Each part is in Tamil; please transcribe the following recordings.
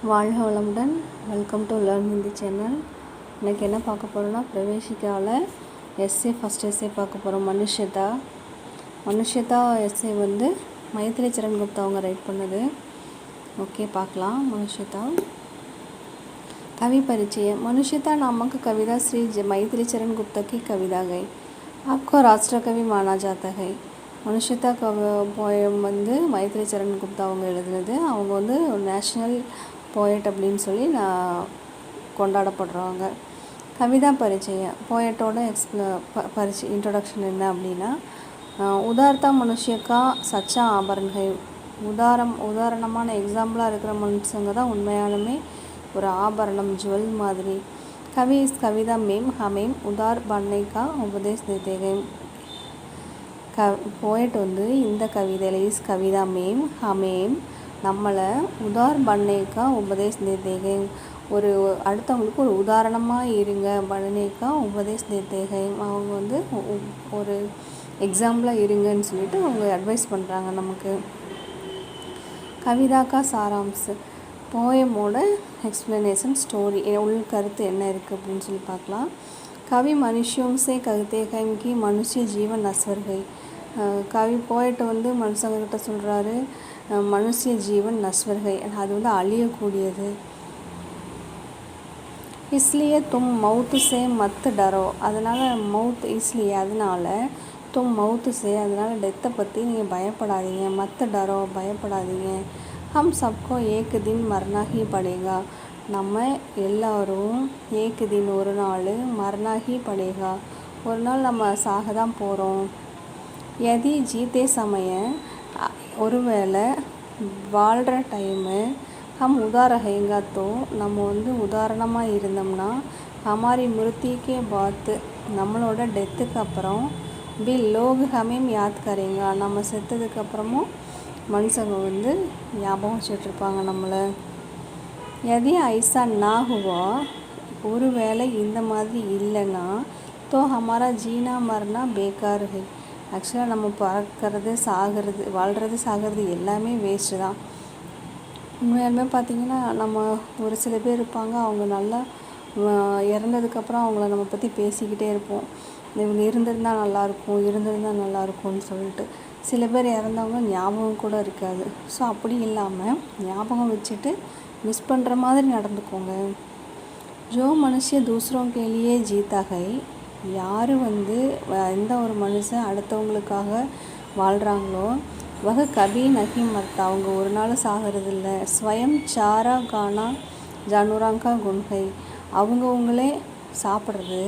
வாழ்க வளமுடன். Welcome to learn Hindi channel. இன்றைக்கி என்ன பார்க்க போகிறோன்னா, பிரவேசிக்காவில் ஃபஸ்ட் எஸ்ஏ பார்க்க போகிறோம். மனுஷியதா எஸ்ஏ வந்து மைத்திலி சரண் குப்தா அவங்க ரைட் பண்ணது. ஓகே, பார்க்கலாம். मनुष्यता कवि परिचय. मनुष्यता नामक कविता श्री मैथिली चरण गुप्ता की कविता गई. आपको राष्ट्र कवि माना जाता है. மனுஷியதா போயம் வந்து மைத்திலி சரண் குப்தா அவங்க எழுதுனது. அவங்க வந்து நேஷ்னல் போயட் அப்படின்னு சொல்லி கொண்டாடப்படுறவங்க. கவிதா பரிச்சயம், போயட்டோட இன்ட்ரொடக்ஷன் என்ன அப்படின்னா, உதார்த்தா மனுஷியக்கா சச்சா ஆபரண்கள். உதாரணமான எக்ஸாம்பிளாக இருக்கிற மனுஷங்க தான் உண்மையாலுமே ஒரு ஆபரணம், ஜுவல் மாதிரி. கவி இஸ் கவிதா மேம் ஹமேம் உதார் பண்ணை கா உபதேஷ் தேते हैं. போயட் வந்து இந்த கவிதையில் இஸ் கவிதா மேம் ஹமேம் நம்மளை உதார் பண்ணைக்கா உபதேஷ் தேते हैं, ஒரு அடுத்தவங்களுக்கு ஒரு உதாரணமாக இருங்க. பண்ணைக்கா உபதேஷ் தேते हैं, அவங்க வந்து ஒரு எக்ஸாம்பிளாக இருங்கன்னு சொல்லிட்டு அவங்க அட்வைஸ் பண்ணுறாங்க நமக்கு. கவிதாக்கா சாராம்ஸ், போயமோட எக்ஸ்ப்ளனேஷன், ஸ்டோரி, உள் கருத்து என்ன இருக்குது அப்படின்னு சொல்லி பார்க்கலாம். கவி மனுஷியோங் சே கஹ்தே ஹை கி மனுஷ்ய ஜீவன் நஸ்வர் ஹை. கவி போயிட்டு வந்து மனுஷங்கக்கிட்ட சொல்கிறாரு, மனுஷிய ஜீவன் நஸ்வர் ஹை, அது வந்து அழியக்கூடியது. இஸ்லியே தும் மவுத்து சே மத் டரோ, அதனால் மவுத் இஸ்லியே அதனால், தும் மவுத்து சே அதனால் டெத்தை பற்றி நீங்கள் பயப்படாதீங்க, மத் டரோ பயப்படாதீங்க. ஹம் சப்கோ ஏக் தின் மர்னா ஹி படேகா, நம்ம எல்லோரும் ஏக் தின் ஒரு நாள், மர்னா ஹி படேகா ஒரு நாள் நம்ம சாக தான் போகிறோம். யதி ஜீத்தே சமய, ஒருவேளை வாழ்கிற டைமு, ஹம் உதாரஹைங்காத்தோ நம்ம வந்து உதாரணமாக இருந்தோம்னா, ஹமாரி மிருத்திக்கே பாத்து நம்மளோட டெத்துக்கு அப்புறம், பி லோக் ஹமேம் யாத் கரேங்கா நம்ம செத்ததுக்கப்புறமும் மனுஷங்க வந்து ஞாபகம் வச்சுட்ருப்பாங்க நம்மளை. எதி ஐசா நா ஹுவா, ஒருவேளை இந்த மாதிரி இல்லைன்னா, தோ ஹமாரா ஜீனா மர்னா பேக்கார் ஹை. ஆக்சுவலாக நம்ம பறக்கிறது, சாகிறது, வாழ்கிறது, சாகிறது எல்லாமே வேஸ்ட்டு தான். உண்மையாலுமே பார்த்திங்கன்னா, நம்ம ஒரு சில பேர் இருப்பாங்க, அவங்க நல்லா இறந்ததுக்கப்புறம் அவங்கள நம்ம பற்றி பேசிக்கிட்டே இருப்போம். இவங்க இருந்திருந்தால் நல்லாயிருக்கும்னு சொல்லிட்டு. சில பேர் இறந்தவங்க ஞாபகம் கூட இருக்காது. ஸோ அப்படி இல்லாமல் ஞாபகம் வச்சுட்டு மிஸ் பண்ணுற மாதிரி நடந்துக்கோங்க. ஜோ மனுஷ தூசரோं के लिए जीता है, யார் வந்து எந்த ஒரு மனுஷன் அடுத்தவங்களுக்காக வாழ்கிறாங்களோ, வக கபி நகி மர்த்தா அவங்க ஒரு நாள் சாகிறதில்ல. ஸ்வயம் சாரா கானா ஜானுராங்கா குன்ஹை, அவங்கவுங்களே சாப்பிட்றது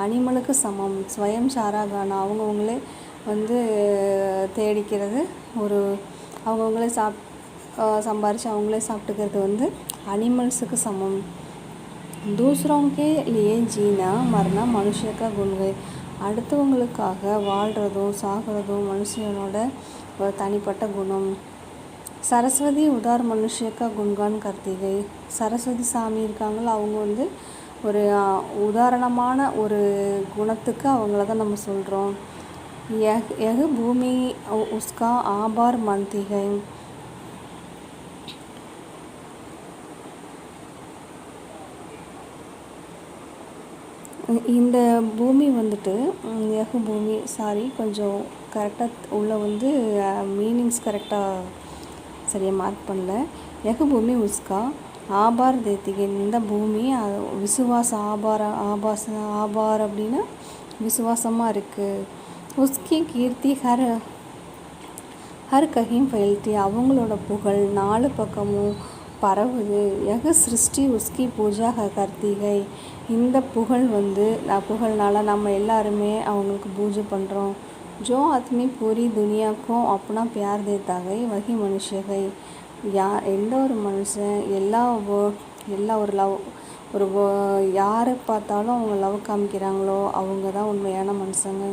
அனிமலுக்கு சமம். ஸ்வயம் சாரா கானா அவங்கவுங்களே வந்து தேடிக்கிறது, ஒரு அவங்கவுங்களே சம்பாரித்து அவங்களே சாப்பிட்டுக்கிறது வந்து அனிமல்ஸுக்கு சமம். தூசரோங்கே லியே ஜீனா மர்னா மனுஷக்கா குன்ஹை, அடுத்தவங்களுக்காக வாழ்கிறதும் சாகிறதும் மனுஷனோட ஒரு தனிப்பட்ட குணம். சரஸ்வதி உதார் மனுஷக்கா குன்கான் கர்த்திகை, சரஸ்வதி சாமி இருக்காங்கள, அவங்க வந்து ஒரு உதாரணமான ஒரு குணத்துக்கு அவங்கள தான் நம்ம சொல்கிறோம். यह भूमि उसका आभार मानती है, இந்த பூமி வந்துட்டு பூமி கொஞ்சம் கரெக்டாக உள்ள வந்து மீனிங்ஸ் கரெக்டாக சரியாக மார்க் பண்ணல. பூமி உஸ்கா ஆபார் தேத்திகை, இந்த பூமி விசுவாச ஆபார் அப்படின்னா விசுவாசமாக இருக்குது. உஸ்கி கீர்த்தி ஹர் கஹீம் ஃபைல்தி, அவங்களோட புகழ் 4 பக்கமும் பரவுது. சிருஷ்டி உஸ்கி பூஜா கர்த்திகை, இந்த புகழ்னால நம்ம எல்லாருமே அவங்களுக்கு பூஜை பண்ணுறோம். ஜோ ஆத்மி பூரி துனியாக்கோ அப்பனா பியார் தேத்தாகை வகி மனுஷகை, எந்த ஒரு மனுஷன் எல்லா ஒரு லவ் யாரை பார்த்தாலும் அவங்க லவ் காமிக்கிறாங்களோ அவங்க தான் உண்மையான மனுஷங்க.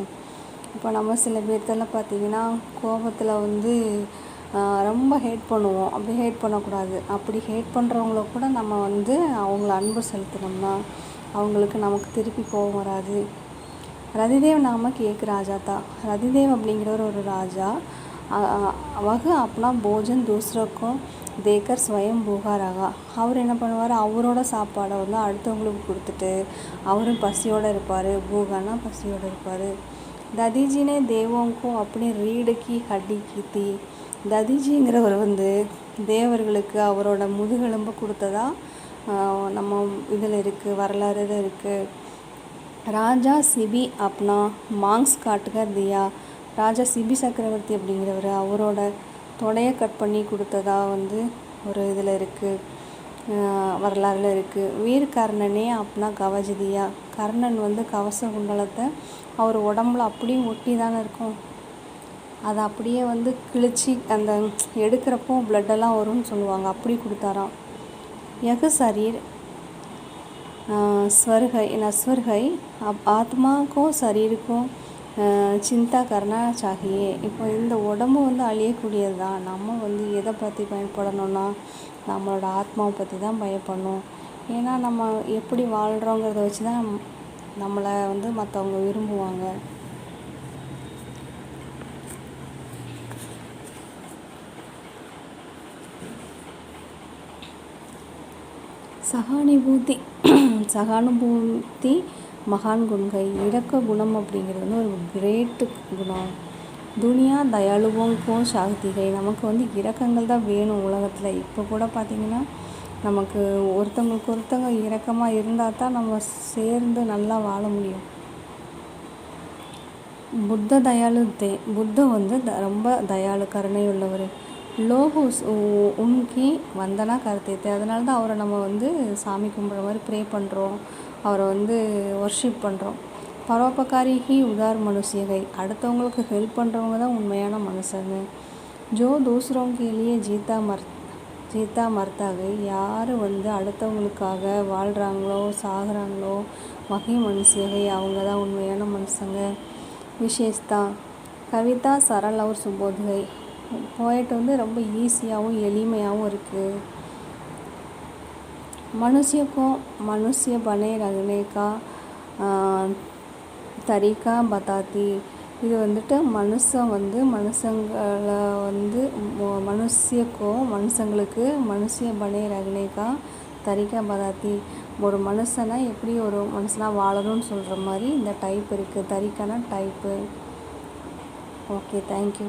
இப்போ நம்ம சில பேர்த்தெல்லாம் பார்த்திங்கன்னா, கோபத்தில் வந்து ரொம்ப ஹேட் பண்ணுவோம். அப்படி ஹேட் பண்ணக்கூடாது. அப்படி ஹேட் பண்ணுறவங்கள கூட நம்ம வந்து அவங்கள அன்பு செலுத்தினோம்னா அவங்களுக்கு நமக்கு திருப்பி கோபம் வராது. ரதிதேவ் நாமக் ஏக் ராஜா தா, ரதிதேவ் அப்படிங்கிறவர் ஒரு ராஜா. वह अपना भोजन दूसरों को देकर स्वयं भूखा रहा. அவர் என்ன பண்ணுவார், அவரோட சாப்பாடை வந்து அடுத்தவங்களுக்கு கொடுத்துட்டு அவரும் பசியோடு இருப்பார். பூகானா பசியோடு இருப்பார். ததிஜினே தேவோங்கோ அப்படி ரீடு கி ஹட்டி கீத்தி. ததிஜிங்கிறவர் வந்து தேவர்களுக்கு அவரோட முதுகெலும்பு கொடுத்ததா நம்ம இதில் இருக்குது, வரலாறு இருக்குது. ராஜா சிபி அப்னா மாங்ஸ் காட்டுகர் தியா. ராஜா சிபி சக்கரவர்த்தி அப்படிங்கிறவர் அவரோட தொடையை கட் பண்ணி கொடுத்ததா வந்து ஒரு இதில் இருக்குது, வரலாறில் இருக்குது. வீர் கர்ணனே அப்னா கவஜ் தியா. கர்ணன் வந்து கவச குண்டலத்தை அவர் உடம்புல அப்படியே ஒட்டி தானே இருக்கும், அதை அப்படியே வந்து கிழிச்சி அந்த எடுக்கிறப்போ பிளட்டெல்லாம் வரும்னு சொல்லுவாங்க, அப்படி கொடுத்தாராம். यह शरीर स्वर्ग नश्वर है. अब आत्मा को शरीर को चिंता करना चाहिए. இப்போ இந்த உடம்பு வந்து அழியக்கூடியது தான். நம்ம வந்து எதை பற்றி பயன்படணும்னா நம்மளோட ஆத்மாவை பற்றி தான் பயப்படணும். ஏன்னா நம்ம எப்படி வாழ்கிறோங்கிறத வச்சு தான் நம்மளை வந்து மற்றவங்க விரும்புவாங்க. சகானுபூதி மகான் குண்கை. இரக்க குணம் அப்படிங்கிறது வந்து ஒரு கிரேட்டு குணம். துனியா தயாளுவோங்கும் சாக்திகை. நமக்கு வந்து இரக்கங்கள் தான் வேணும் உலகத்தில். இப்போ கூட பார்த்திங்கன்னா நமக்கு ஒருத்தவங்களுக்கு ஒருத்தவங்க இரக்கமாக இருந்தால் தான் நம்ம சேர்ந்து நல்லா வாழ முடியும். புத்த தயாளு புத்த வந்து ரொம்ப தயாளு, கருணை உள்ளவர். லோகு உன்கி வந்தனா கருத்தேத்து. அதனால தான் அவரை நம்ம வந்து சாமி கும்பிட்ற மாதிரி ப்ரே பண்ணுறோம், அவரை வந்து ஒர்ஷிப் பண்ணுறோம். பரோபகாரி ஹி உதார் மனுஷியகை. அடுத்தவங்களுக்கு ஹெல்ப் பண்ணுறவங்க தான் உண்மையான மனுஷங்க. ஜோ தூசரோங்க எளிய ஜீத்தா மர்த்தாகை. யார் வந்து அடுத்தவங்களுக்காக வாழ்கிறாங்களோ சாகுறாங்களோ வகை மனுஷியகை, அவங்க தான் உண்மையான மனுஷங்க. விசேஷத்தா கவிதா சரல் அவர் சுபோதகை. போய்ட்டு வந்து ரொம்ப ஈஸியாகவும் எளிமையாகவும் இருக்குது. மனுஷிய பனே ரகனேக்கா தரிகா பதாத்தி. இது வந்துட்டு மனுஷங்களை வந்து மனுஷங்களுக்கு மனுஷிய பனே ரகனேக்கா தரிகா பதாத்தி. ஒரு மனுஷனை எப்படி ஒரு மனுஷனாக வாழணும்னு சொல்கிற மாதிரி இந்த டைப் இருக்குது. தரிக்கானா டைப்பு. Okay, thank you.